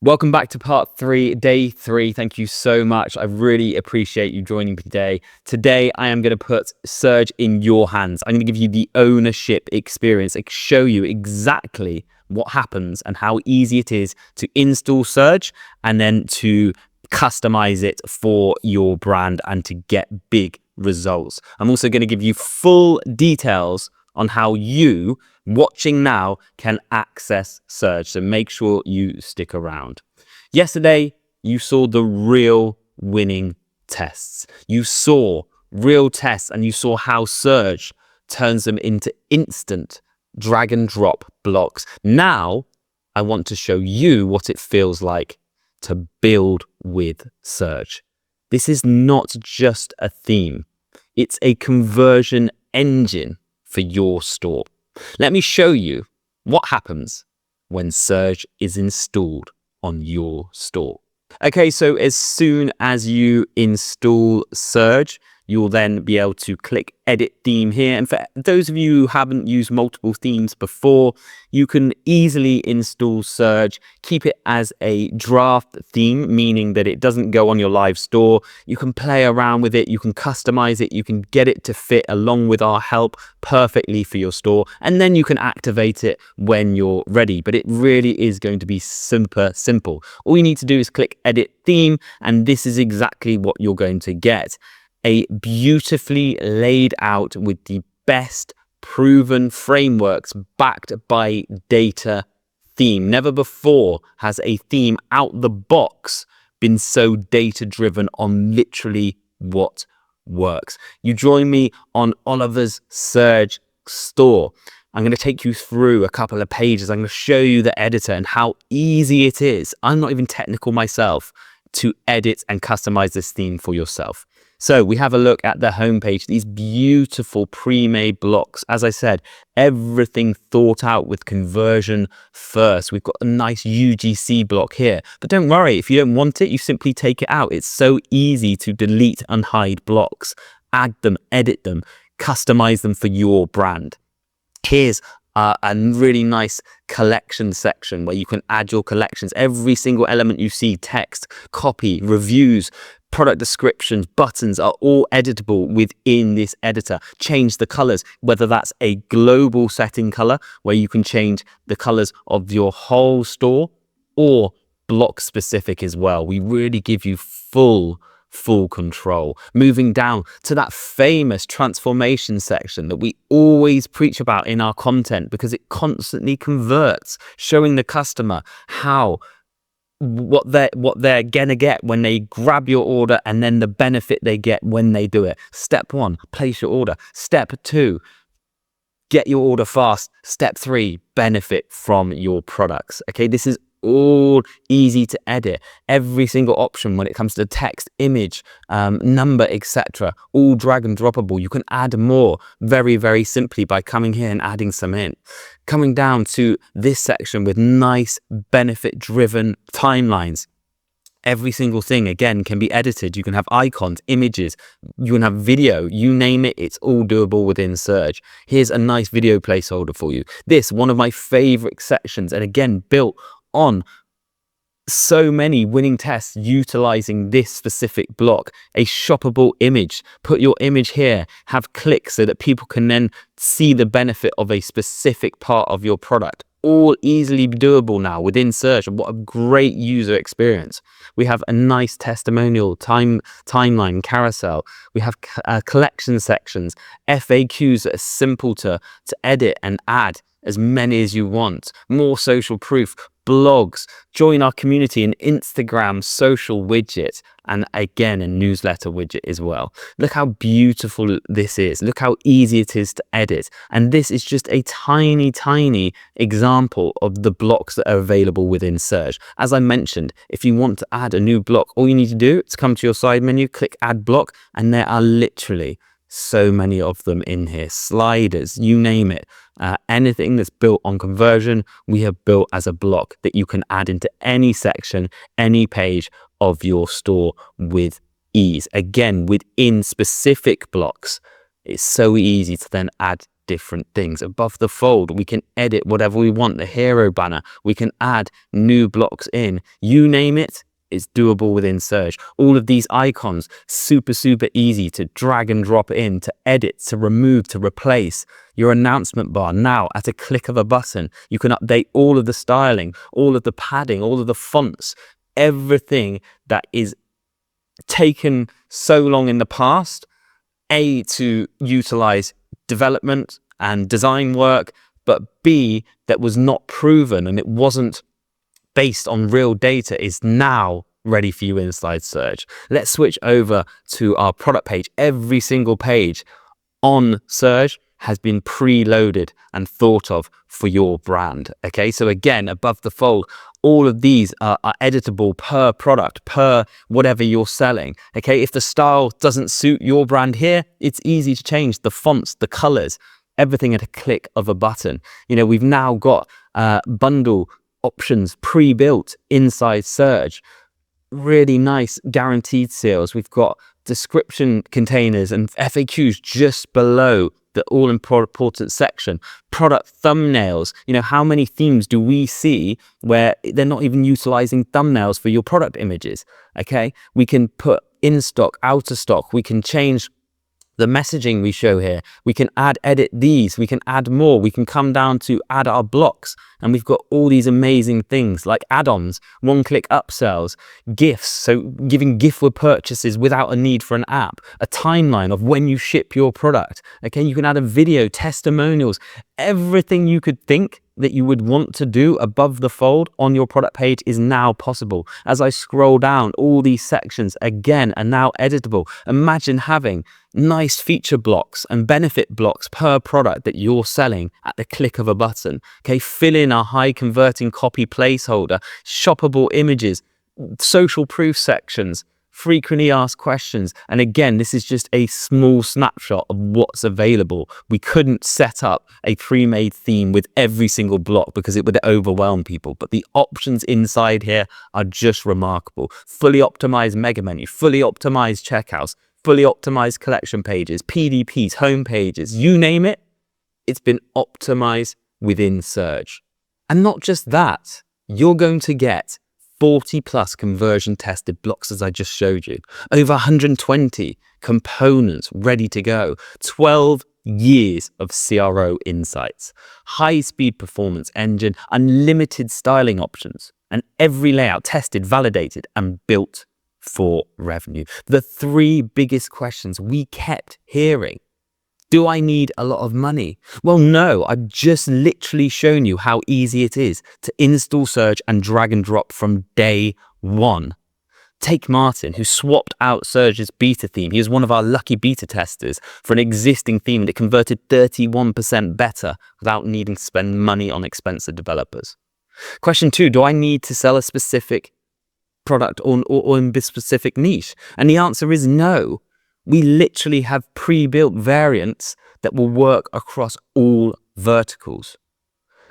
Welcome back to part 3, day 3. Thank you so much. I really appreciate you joining me today. Today, I am going to put Surge in your hands. I'm going to give you the ownership experience, show you exactly what happens and how easy it is to install Surge and then to customize it for your brand and to get big results. I'm also going to give you full details on how you watching now can access Surge. So make sure you stick around. Yesterday, you saw the real winning tests. You saw real tests and you saw how Surge turns them into instant drag and drop blocks. Now, I want to show you what it feels like to build with Surge. This is not just a theme. It's a conversion engine for your store. Let me show you what happens when Surge is installed on your store. Okay, so as soon as you install Surge, you'll then be able to click Edit Theme here. And for those of you who haven't used multiple themes before, you can easily install Surge, keep it as a draft theme, meaning that it doesn't go on your live store. You can play around with it, you can customize it, you can get it to fit along with our help perfectly for your store, and then you can activate it when you're ready. But it really is going to be super simple. All you need to do is click Edit Theme, and this is exactly what you're going to get. A beautifully laid out with the best proven frameworks backed by data theme. Never before has a theme out the box been so data driven on literally what works. You join me on Oliver's Surge store. I'm going to take you through a couple of pages. I'm going to show you the editor and how easy it is. I'm not even technical myself to edit and customize this theme for yourself. So we have a look at the homepage, these beautiful pre-made blocks. As I said, everything thought out with conversion first. We've got a nice UGC block here, but don't worry, if you don't want it, you simply take it out. It's so easy to delete and hide blocks, add them, edit them, customize them for your brand. Here's a really nice collection section where you can add your collections. Every single element you see, text, copy, reviews, product descriptions, buttons are all editable within this editor. Change the colors, whether that's a global setting color where you can change the colors of your whole store or block specific as well. We really give you full control. Moving down to that famous transformation section that we always preach about in our content because it constantly converts, showing the customer how what they're gonna get when they grab your order and then the benefit they get when they do it. Step 1, place your order. Step 2, get your order fast. Step 3, benefit from your products. Okay, this is all easy to edit. Every single option when it comes to text, image, number, etc., all drag and droppable. You can add more very simply by coming here and adding some in. Coming down to this section with nice benefit driven timelines. Every single thing, again, can be edited. You can have icons, images, you can have video, you name it, it's all doable within Surge. Here's a nice video placeholder for you. This, one of my favorite sections, and again, built on so many winning tests utilizing this specific block. A shoppable image. Put your image here, have clicks so that people can then see the benefit of a specific part of your product. All easily doable now within Surge. And what a great user experience. We have a nice testimonial timeline carousel. We have collection sections, FAQs that are simple to edit and add as many as you want. More social proof, blogs, join our community, an Instagram social widget, and again, a newsletter widget as well. Look how beautiful this is. Look how easy it is to edit. And this is just a tiny example of the blocks that are available within Surge. As I mentioned, if you want to add a new block, all you need to do is come to your side menu, click Add Block, and there are literally so many of them in here. Sliders, you name it. Anything that's built on conversion, we have built as a block that you can add into any section, any page of your store with ease. Again, within specific blocks, it's so easy to then add different things. Above the fold, we can edit whatever we want. The hero banner, we can add new blocks in. You name it, it's doable within Surge. All of these icons, super, super easy to drag and drop in, to edit, to remove, to replace. Your announcement bar now at a click of a button. You can update all of the styling, all of the padding, all of the fonts, everything that is taken so long in the past, A, to utilize development and design work, but B, that was not proven and it wasn't based on real data, is now ready for you inside Surge. Let's switch over to our product page. Every single page on Surge has been preloaded and thought of for your brand. Okay, so again, above the fold, all of these are editable per product, per whatever you're selling. Okay, if the style doesn't suit your brand here, it's easy to change the fonts, the colors, everything at a click of a button. You know, we've now got bundle options pre-built inside Surge. Really nice guaranteed sales. We've got description containers and FAQs just below the all-important section. Product thumbnails. You know, how many themes do we see where they're not even utilizing thumbnails for your product images? Okay, we can put in stock, out of stock. We can change the messaging we show here. We can edit these. We can add more. We can come down to add our blocks. And we've got all these amazing things like add-ons, one-click upsells, gifts. So giving giftward purchases without a need for an app, a timeline of when you ship your product. Okay, you can add a video, testimonials, everything you could think that you would want to do above the fold on your product page is now possible. As I scroll down, all these sections again are now editable. Imagine having nice feature blocks and benefit blocks per product that you're selling at the click of a button. Okay, fill in a high converting copy placeholder, shoppable images, social proof sections, frequently asked questions. And again, this is just a small snapshot of what's available. We couldn't set up a pre-made theme with every single block because it would overwhelm people. But the options inside here are just remarkable. Fully optimized mega menu, fully optimized checkouts, fully optimized collection pages, PDPs, home pages, you name it, it's been optimized within Surge. And not just that, you're going to get 40 plus conversion tested blocks, as I just showed you, over 120 components ready to go, 12 years of CRO insights, high-speed performance engine, unlimited styling options, and every layout tested, validated, and built for revenue. The three biggest questions we kept hearing: do I need a lot of money? Well, no, I've just literally shown you how easy it is to install Surge and drag and drop from day one. Take Martin, who swapped out Surge's beta theme. He was one of our lucky beta testers for an existing theme that converted 31% better without needing to spend money on expensive developers. Question 2, do I need to sell a specific product or in this specific niche? And the answer is no. We literally have pre-built variants that will work across all verticals.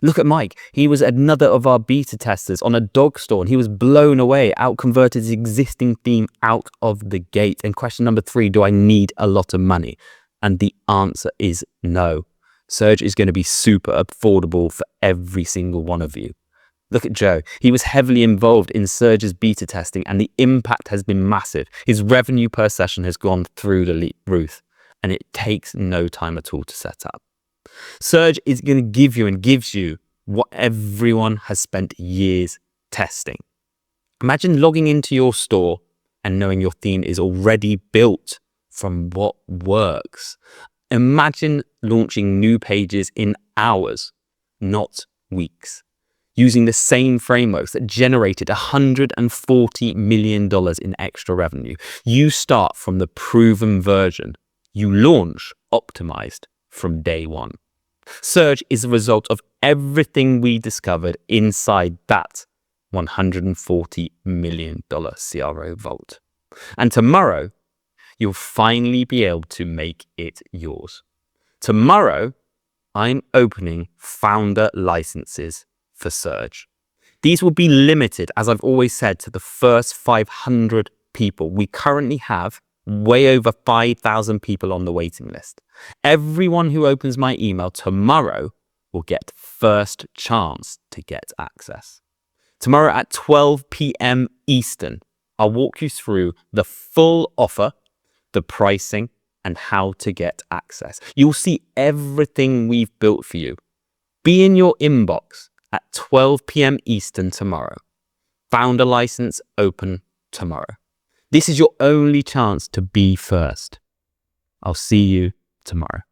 Look at Mike. He was another of our beta testers on a dog store, and he was blown away, out-converted his existing theme out of the gate. And question number 3, do I need a lot of money? And the answer is no. Surge is going to be super affordable for every single one of you. Look at Joe. He was heavily involved in Surge's beta testing, and the impact has been massive. His revenue per session has gone through the roof, and it takes no time at all to set up. Surge is going to give you and gives you what everyone has spent years testing. Imagine logging into your store and knowing your theme is already built from what works. Imagine launching new pages in hours, not weeks, using the same frameworks that generated $140 million in extra revenue. You start from the proven version. You launch optimized from day one. Surge is a result of everything we discovered inside that $140 million CRO vault. And tomorrow, you'll finally be able to make it yours. Tomorrow, I'm opening founder licenses for Surge. These will be limited, as I've always said, to the first 500 people. We currently have way over 5,000 people on the waiting list. Everyone who opens my email tomorrow will get first chance to get access. Tomorrow at 12 p.m. Eastern, I'll walk you through the full offer, the pricing, and how to get access. You'll see everything we've built for you. Be in your inbox at 12 p.m. Eastern tomorrow. Founder license open tomorrow. This is your only chance to be first. I'll see you tomorrow.